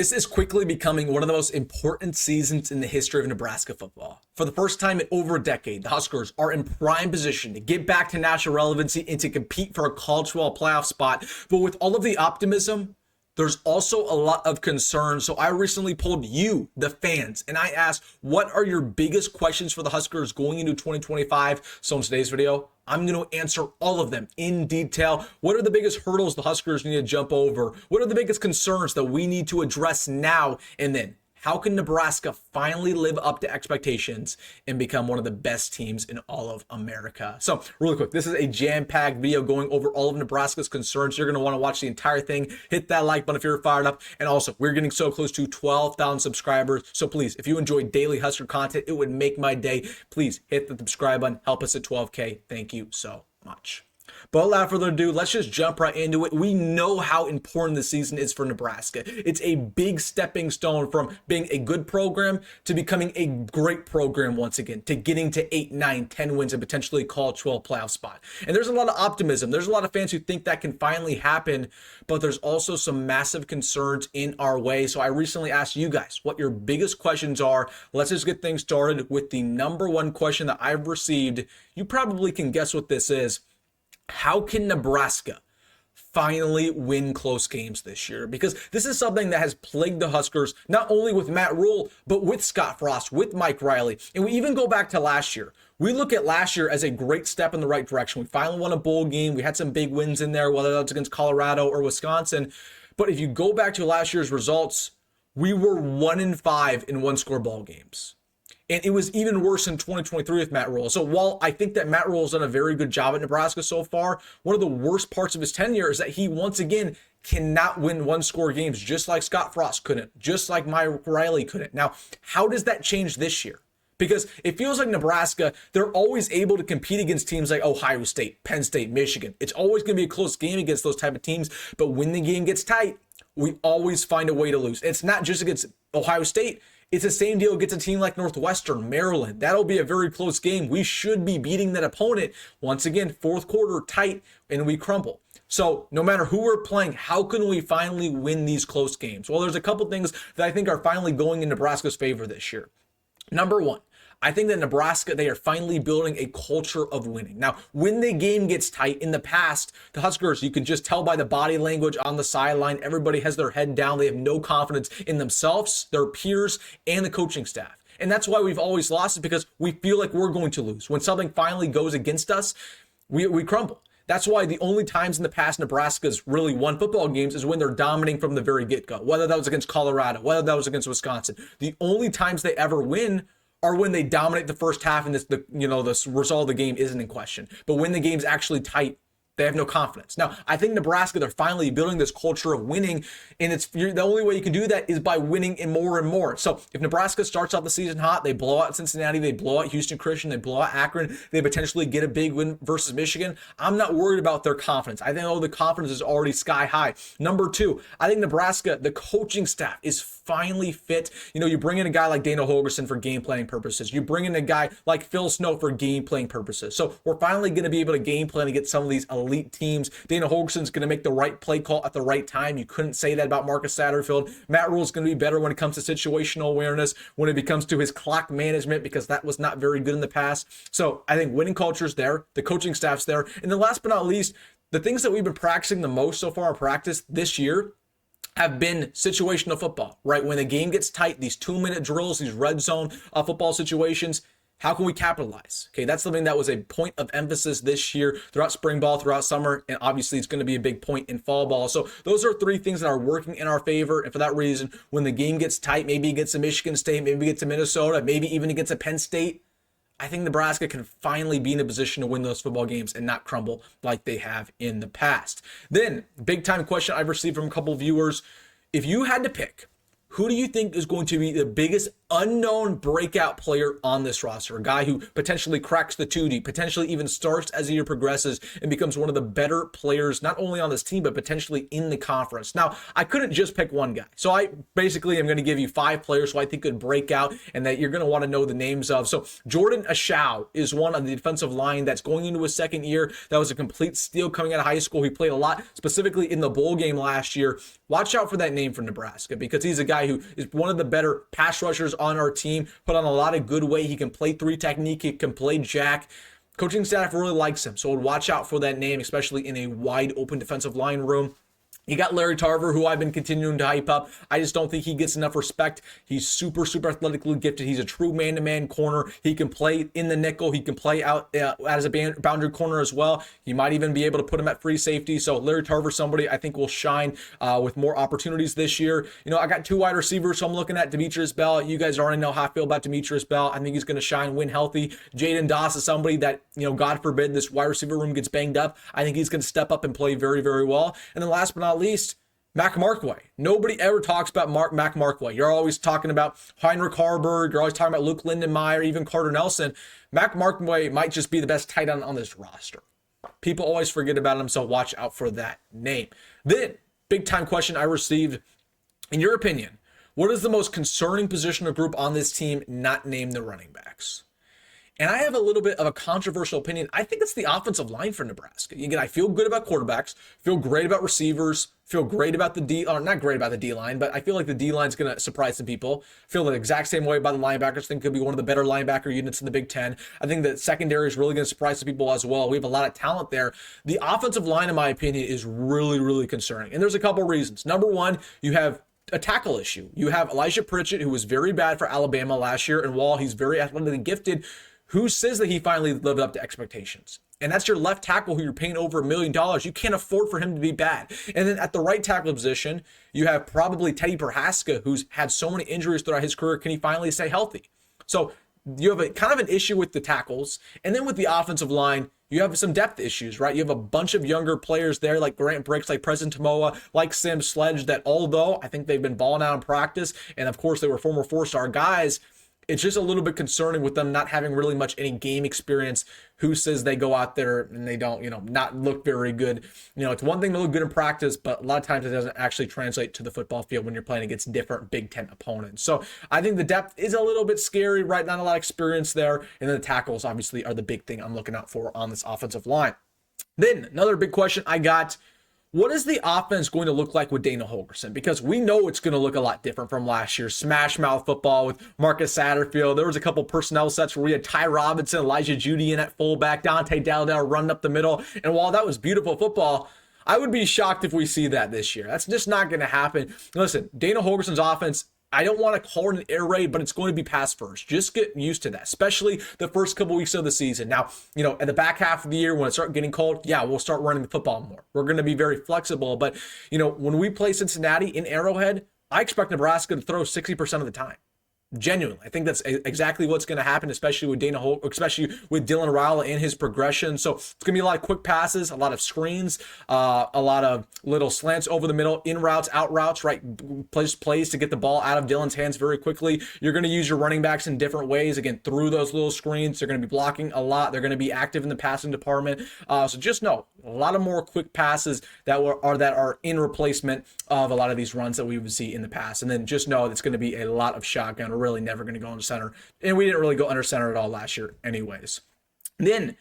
This is quickly becoming one of the most important seasons in the history of Nebraska football. For the first time in over a decade, the Huskers are in prime position to get back to national relevancy and to compete for a college football playoff spot. But with all of the optimism, there's also a lot of concern. So I recently polled you, the fans, and I asked, what are your biggest questions for the Huskers going into 2025? So in today's video, I'm going to answer all of them in detail. What are the biggest hurdles the Huskers need to jump over? What are the biggest concerns that we need to address now? And then, how can Nebraska finally live up to expectations and become one of the best teams in all of America? So really quick, this is a jam-packed video going over all of Nebraska's concerns. You're going to want to watch the entire thing. Hit that like button if you're fired up. And also, we're getting so close to 12,000 subscribers. So please, if you enjoy daily Husker content, it would make my day. Please hit the subscribe button. Help us at 12K. Thank you so much. But without further ado, let's just jump right into it. We know how important this season is for Nebraska. It's a big stepping stone from being a good program to becoming a great program once again, to getting to 8, 9, 10 wins and potentially college 12 playoff spot. And there's a lot of optimism. There's a lot of fans who think that can finally happen, but there's also some massive concerns in our way. So I recently asked you guys what your biggest questions are. Let's just get things started with the number one question that I've received. You probably can guess what this is. How can Nebraska finally win close games this year? Because this is something that has plagued the Huskers, not only with Matt Rhule, but with Scott Frost, with Mike Riley. And we even go back to last year. We look at last year as a great step in the right direction. We finally won a bowl game. We had some big wins in there, whether that's against Colorado or Wisconsin. But if you go back to last year's results, we were 1-5 in one-score ball games. And it was even worse in 2023 with Matt Rhule. So while I think that Matt Rhule has done a very good job at Nebraska so far, one of the worst parts of his tenure is that he once again cannot win one-score games, just like Scott Frost couldn't, just like Mike Riley couldn't. Now, how does that change this year? Because it feels like Nebraska, they're always able to compete against teams like Ohio State, Penn State, Michigan. It's always going to be a close game against those type of teams. But when the game gets tight, we always find a way to lose. It's not just against Ohio State. It's the same deal against a team like Northwestern, Maryland. That'll be a very close game. We should be beating that opponent. Once again, fourth quarter tight, and we crumble. So no matter who we're playing, how can we finally win these close games? Well, there's a couple things that I think are finally going in Nebraska's favor this year. Number one, I think that Nebraska, they are finally building a culture of winning. Now, when the game gets tight, in the past, the Huskers, you can just tell by the body language on the sideline, everybody has their head down. They have no confidence in themselves, their peers, and the coaching staff. And that's why we've always lost, is because we feel like we're going to lose. When something finally goes against us, we crumble. That's why the only times in the past Nebraska's really won football games is when they're dominating from the very get-go, whether that was against Colorado, whether that was against Wisconsin. The only times they ever win are when they dominate the first half and the result of the game isn't in question. But when the game's actually tight, they have no confidence. Now, I think Nebraska, they're finally building this culture of winning, and the only way you can do that is by winning and more. So if Nebraska starts off the season hot, they blow out Cincinnati, they blow out Houston Christian, they blow out Akron, they potentially get a big win versus Michigan, I'm not worried about their confidence. I think the confidence is already sky high. Number two, I think Nebraska, the coaching staff is finally fit. You bring in a guy like Dana Holgorsen for game planning purposes. You bring in a guy like Phil Snow for game playing purposes. So we're finally going to be able to game plan and get some of these elite teams. Dana Holgorsen's going to make the right play call at the right time. You couldn't say that about Marcus Satterfield. Matt Rhule's going to be better when it comes to situational awareness, when it comes to his clock management, because that was not very good in the past. So I think winning culture's there. The coaching staff's there. And then last but not least, the things that we've been practicing the most so far in practice this year have been situational football, right? When the game gets tight, these 2-minute drills, these red zone football situations, how can we capitalize? Okay, that's something that was a point of emphasis this year throughout spring ball, throughout summer, and obviously it's going to be a big point in fall ball. So those are three things that are working in our favor, and for that reason, when the game gets tight, maybe it gets to Michigan State, maybe it gets to Minnesota, maybe even it gets to Penn State, I think Nebraska can finally be in a position to win those football games and not crumble like they have in the past. Then, big time question I've received from a couple of viewers. If you had to pick, who do you think is going to be the biggest unknown breakout player on this roster, a guy who potentially cracks the 2D, potentially even starts as the year progresses and becomes one of the better players, not only on this team, but potentially in the conference. Now, I couldn't just pick one guy. So I basically am going to give you 5 players who I think could break out and that you're going to want to know the names of. So Jordan Ashow is one on the defensive line that's going into his second year. That was a complete steal coming out of high school. He played a lot, specifically in the bowl game last year. Watch out for that name from Nebraska because he's a guy who is one of the better pass rushers on our team, put on a lot of good weight. He can play 3 technique, he can play jack. Coaching staff really likes him, so watch out for that name, especially in a wide open defensive line room. You got Larry Tarver, who I've been continuing to hype up. I just don't think he gets enough respect. He's super athletically gifted. He's a true man-to-man corner. He can play in the nickel. He can play out as a boundary corner as well. You might even be able to put him at free safety. So Larry Tarver, somebody I think will shine with more opportunities this year. You know, I got 2 wide receivers, so I'm looking at Demitrius Bell. You guys already know how I feel about Demitrius Bell. I think he's going to shine, win healthy. Jaden Doss is somebody that, you know, God forbid this wide receiver room gets banged up. I think he's going to step up and play very, very well. And then last but not least, Markway. Nobody ever talks about Markway. You're always talking about Heinrich Haarberg. You're always talking about Luke Lindenmeyer, even Carter Nelson. Markway might just be the best tight end on this roster. People always forget about him, so watch out for that name. Then, big time question I received. In your opinion, what is the most concerning position or group on this team not named the running backs? And I have a little bit of a controversial opinion. I think it's the offensive line for Nebraska. Again, I feel good about quarterbacks, feel great about receivers, feel great about the D, or not great about the D-line, but I feel like the D-line is going to surprise some people. Feel the exact same way about the linebackers. I think could be one of the better linebacker units in the Big Ten. I think the secondary is really going to surprise some people as well. We have a lot of talent there. The offensive line, in my opinion, is really concerning. And there's a couple reasons. Number one, you have a tackle issue. You have Elijah Pritchett, who was very bad for Alabama last year, and while he's very athletically gifted, who says that he finally lived up to expectations? And that's your left tackle who you're paying over $1 million. You can't afford for him to be bad. And then at the right tackle position, you have probably Teddy Prohaska, who's had so many injuries throughout his career. Can he finally stay healthy? So you have a kind of an issue with the tackles. And then with the offensive line, you have some depth issues, right? You have a bunch of younger players there like Grant Bricks, like Preston Tamoa, like Sam Sledge, that although I think they've been balling out in practice, and of course they were former 4-star guys, it's just a little bit concerning with them not having really much any game experience. Who says they go out there and they don't, not look very good? It's one thing to look good in practice, but a lot of times it doesn't actually translate to the football field when you're playing against different Big Ten opponents. So I think the depth is a little bit scary, right? Not a lot of experience there. And then the tackles obviously are the big thing I'm looking out for on this offensive line. Then another big question I got: what is the offense going to look like with Dana Holgorsen? Because we know it's going to look a lot different from last year's smash mouth football with Marcus Satterfield. There was a couple personnel sets where we had Ty Robinson, Elijah Judy in at fullback, Dante Dowdell running up the middle. And while that was beautiful football, I would be shocked if we see that this year. That's just not going to happen. Listen, Dana Holgorsen's offense, I don't want to call it an air raid, but it's going to be pass first. Just get used to that, especially the first couple weeks of the season. Now, at the back half of the year when it starts getting cold, yeah, we'll start running the football more. We're going to be very flexible. But, when we play Cincinnati in Arrowhead, I expect Nebraska to throw 60% of the time. Genuinely, I think that's exactly what's going to happen, especially with especially with Dylan Raiola and his progression. So it's going to be a lot of quick passes, a lot of screens, a lot of little slants over the middle, in routes, out routes, right? Plays to get the ball out of Dylan's hands very quickly. You're going to use your running backs in different ways, again, through those little screens. They're going to be blocking a lot. They're going to be active in the passing department. So just know a lot of more quick passes that are in replacement of a lot of these runs that we would see in the past. And then just know it's going to be a lot of shotgun. We're really never going to go under center. And we didn't really go under center at all last year anyways. Then,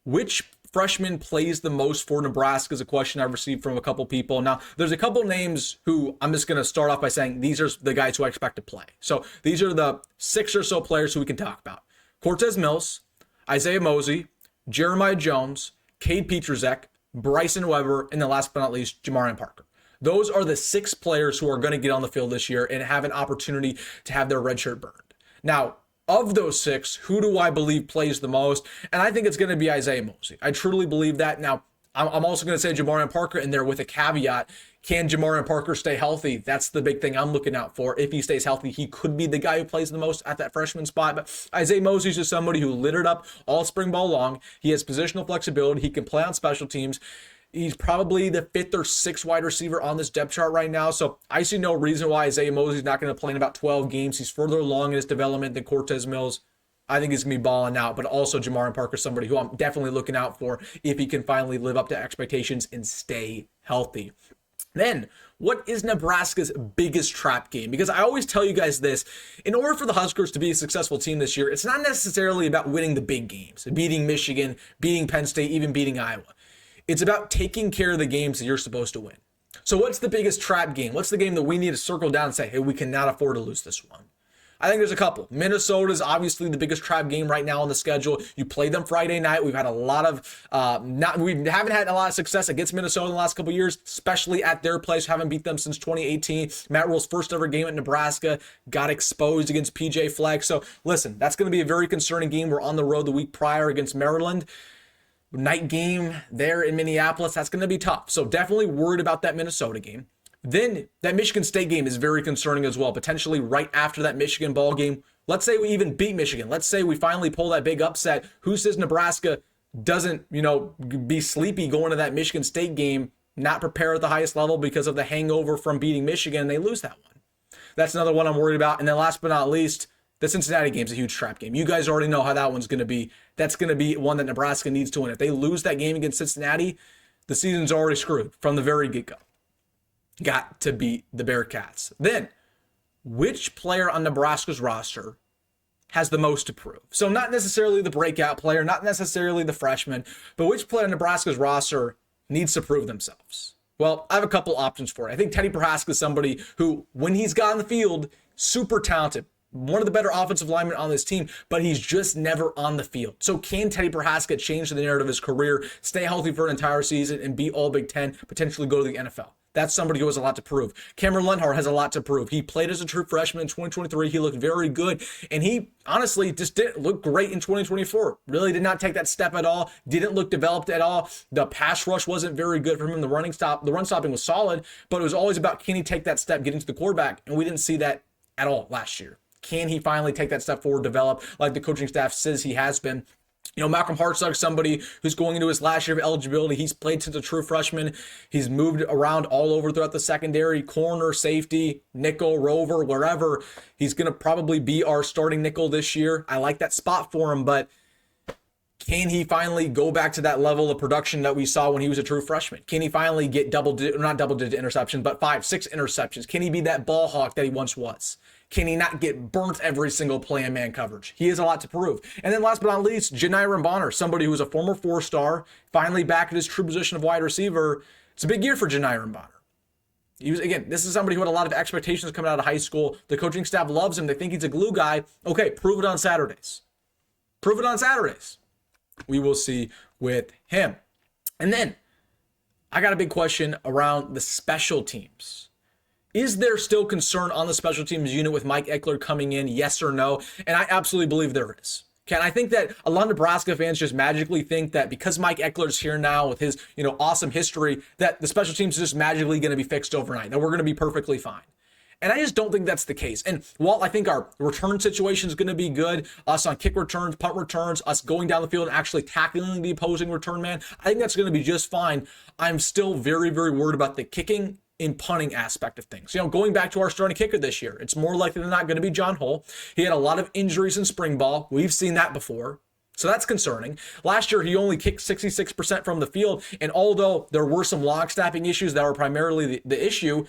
which freshman plays the most for Nebraska is a question I've received from a couple people. Now, there's a couple names who I'm just going to start off by saying these are the guys who I expect to play. So these are the 6 or so players who we can talk about: Cortez Mills, Isaiah Mozee, Jeremiah Jones, Cade Petruzek, Bryson Weber, and then last but not least, Jamarion Parker. Those are the 6 players who are going to get on the field this year and have an opportunity to have their red shirt burned. Now, of those 6, who do I believe plays the most? And I think it's going to be Isaiah Mozee. I truly believe that. Now, I'm also going to say Jamarion Parker in there with a caveat. Can Jamarion Parker stay healthy? That's the big thing I'm looking out for. If he stays healthy, he could be the guy who plays the most at that freshman spot. But Isaiah Mozee is just somebody who littered up all spring ball long. He has positional flexibility. He can play on special teams. He's probably the 5th or 6th wide receiver on this depth chart right now. So I see no reason why Isaiah Mozee is not going to play in about 12 games. He's further along in his development than Cortez Mills. I think he's going to be balling out, but also Jamarion Parker, somebody who I'm definitely looking out for if he can finally live up to expectations and stay healthy. Then, what is Nebraska's biggest trap game? Because I always tell you guys this, in order for the Huskers to be a successful team this year, it's not necessarily about winning the big games, beating Michigan, beating Penn State, even beating Iowa. It's about taking care of the games that you're supposed to win. So what's the biggest trap game? What's the game that we need to circle down and say, hey, we cannot afford to lose this one? I think there's a couple. Minnesota is obviously the biggest trap game right now on the schedule. You play them Friday night. We've had a lot of we haven't had a lot of success against Minnesota in the last couple of years, especially at their place. Haven't beat them since 2018. Matt Rule's first ever game at Nebraska got exposed against PJ Fleck. So listen, that's going to be a very concerning game. We're on the road the week prior against Maryland. Night game there in Minneapolis. That's going to be tough. So definitely worried about that Minnesota game. Then that Michigan State game is very concerning as well. Potentially right after that Michigan ball game. Let's say we even beat Michigan. Let's say we finally pull that big upset. Who says Nebraska doesn't, be sleepy going to that Michigan State game, not prepare at the highest level because of the hangover from beating Michigan, and they lose that one? That's another one I'm worried about. And then last but not least, the Cincinnati game is a huge trap game. You guys already know how that one's going to be. That's going to be one that Nebraska needs to win. If they lose that game against Cincinnati, the season's already screwed from the very get-go. Got to beat the Bearcats. Then, which player on Nebraska's roster has the most to prove? So not necessarily the breakout player, not necessarily the freshman, but which player on Nebraska's roster needs to prove themselves? Well, I have a couple options for it. I think Teddy Prohaska is somebody who, when he's got on the field, super talented, one of the better offensive linemen on this team, but he's just never on the field. So can Teddy Prohaska change the narrative of his career, stay healthy for an entire season, and be all Big Ten, potentially go to the NFL? That's somebody who has a lot to prove. Cameron Lenhart has a lot to prove. He played as a true freshman in 2023. He looked very good, and he honestly just didn't look great in 2024. Really did not take that step at all. Didn't look developed at all. The pass rush wasn't very good for him. The run stopping was solid, but it was always about, can he take that step, getting to the quarterback? And we didn't see that at all last year. Can he finally take that step forward, develop like the coaching staff says he has been? Malcolm Hartsock, somebody who's going into his last year of eligibility. He's played since a true freshman. He's moved around all over throughout the secondary, corner, safety, nickel, rover, wherever. He's going to probably be our starting nickel this year. I like that spot for him, but can he finally go back to that level of production that we saw when he was a true freshman? Can he finally get not double-digit interceptions, but 5-6 interceptions? Can he be that ball hawk that he once was? Can he not get burnt every single play in man coverage? He has a lot to prove. And then last but not least, Janiran Bonner, somebody who was a former 4-star, finally back at his true position of wide receiver. It's a big year for Janiran Bonner. This is somebody who had a lot of expectations coming out of high school. The coaching staff loves him. They think he's a glue guy. Okay, prove it on Saturdays. Prove it on Saturdays. We will see with him. And then I got a big question around the special teams. Is there still concern on the special teams unit with Mike Ekeler coming in? Yes or no? And I absolutely believe there is. Okay, and I think that a lot of Nebraska fans just magically think that because Mike Ekeler's here now with his, awesome history, that the special teams is just magically going to be fixed overnight, that we're going to be perfectly fine. And I just don't think that's the case. And while I think our return situation is going to be good, us on kick returns, punt returns, us going down the field and actually tackling the opposing return man, I think that's going to be just fine. I'm still very, very worried about the kicking and punting aspect of things. Going back to our starting kicker this year, it's more likely than not going to be John Hull. He had a lot of injuries in spring ball. We've seen that before. So that's concerning. Last year, he only kicked 66% from the field. And although there were some log snapping issues that were primarily the issue,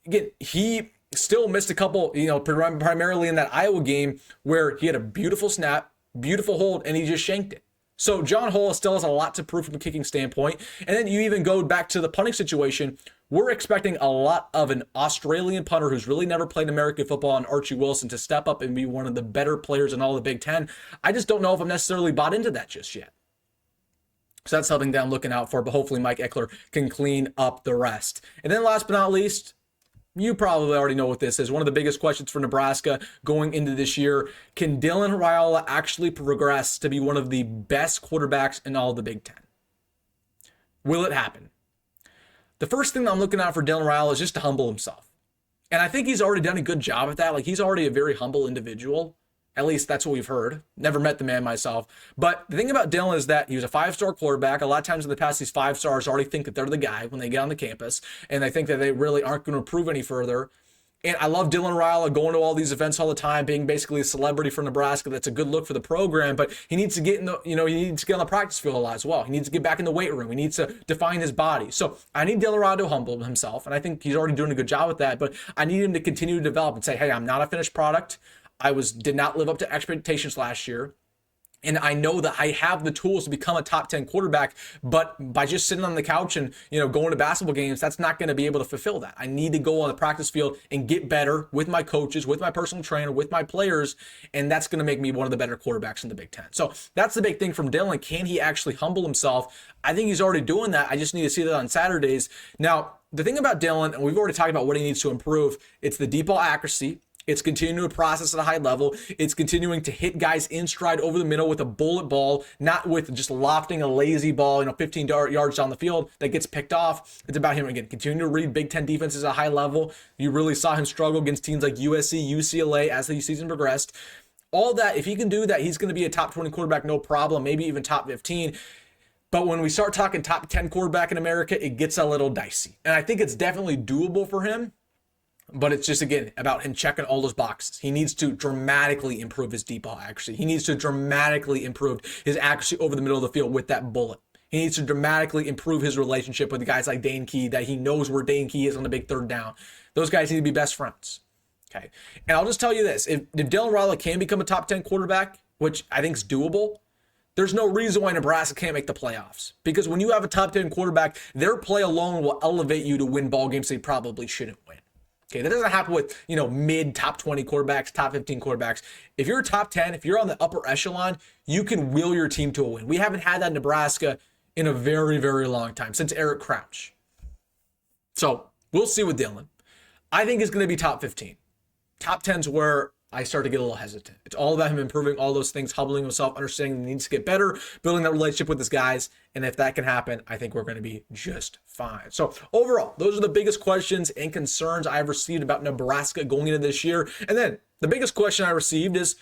again, he still missed a couple, primarily in that Iowa game where he had a beautiful snap, beautiful hold, and he just shanked it. So John Hull still has a lot to prove from a kicking standpoint. And then you even go back to the punting situation. We're expecting a lot of an Australian punter who's really never played American football, and Archie Wilson, to step up and be one of the better players in all the Big Ten. I just don't know if I'm necessarily bought into that just yet. So that's something that I'm looking out for, but hopefully Mike Ekeler can clean up the rest. And then last but not least, you probably already know what this is. One of the biggest questions for Nebraska going into this year: can Dylan Raiola actually progress to be one of the best quarterbacks in all the Big Ten? Will it happen? The first thing that I'm looking out for Dylan Raiola is just to humble himself. And I think he's already done a good job at that. He's already a very humble individual. At least that's what we've heard. Never met the man myself. But the thing about Jalyn is that he was a 5-star quarterback. A lot of times in the past, these 5 stars already think that they're the guy when they get on the campus, and they think that they really aren't going to improve any further. And I love Dylan Raiola going to all these events all the time, being basically a celebrity for Nebraska. That's a good look for the program, but he needs to get in the, he needs to get on the practice field a lot as well. He needs to get back in the weight room. He needs to define his body. So I need Dylan Raiola to humble himself, and I think he's already doing a good job with that, but I need him to continue to develop and say, hey, I'm not a finished product. Did not live up to expectations last year. And I know that I have the tools to become a top 10 quarterback, but by just sitting on the couch and, going to basketball games, that's not going to be able to fulfill that. I need to go on the practice field and get better with my coaches, with my personal trainer, with my players, and that's going to make me one of the better quarterbacks in the Big Ten. So that's the big thing from Jalyn. Can he actually humble himself? I think he's already doing that. I just need to see that on Saturdays. Now, the thing about Jalyn, and we've already talked about what he needs to improve, it's the deep ball accuracy. It's continuing to process at a high level. It's continuing to hit guys in stride over the middle with a bullet ball, not with just lofting a lazy ball, 15 yards down the field that gets picked off. It's about him, again, continuing to read Big Ten defenses at a high level. You really saw him struggle against teams like USC, UCLA as the season progressed. All that, if he can do that, he's going to be a top 20 quarterback, no problem, maybe even top 15. But when we start talking top 10 quarterback in America, it gets a little dicey. And I think it's definitely doable for him. But it's just, again, about him checking all those boxes. He needs to dramatically improve his deep ball accuracy. He needs to dramatically improve his accuracy over the middle of the field with that bullet. He needs to dramatically improve his relationship with the guys like Dane, that he knows where Dane is on the big third down. Those guys need to be best friends. Okay. And I'll just tell you this. If Dylan Raiola can become a top 10 quarterback, which I think is doable, there's no reason why Nebraska can't make the playoffs. Because when you have a top 10 quarterback, their play alone will elevate you to win ball games they probably shouldn't win. Okay, that doesn't happen with, mid top 20 quarterbacks, top 15 quarterbacks. If you're top 10, if you're on the upper echelon, you can will your team to a win. We haven't had that in Nebraska in a very, very long time, since Eric Crouch. So we'll see with Jalyn. I think it's going to be top 15. Top 10's where I start to get a little hesitant. It's all about him improving all those things, humbling himself, understanding he needs to get better, building that relationship with his guys. And if that can happen, I think we're going to be just fine. So overall, those are the biggest questions and concerns I've received about Nebraska going into this year. And then the biggest question I received is,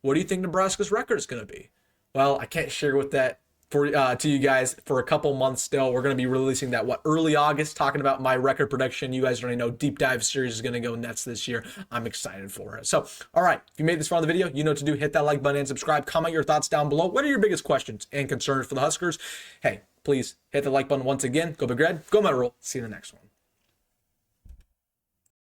what do you think Nebraska's record is going to be? Well, I can't share with that to you guys for a couple months still. We're going to be releasing that, early August, talking about my record prediction. You guys already know Deep Dive series is going to go nuts this year. I'm excited for it. So, all right, if you made this far in the video, you know what to do. Hit that like button and subscribe. Comment your thoughts down below. What are your biggest questions and concerns for the Huskers? Hey, please hit the like button once again. Go Big Red. Go Metal Roll. See you in the next one.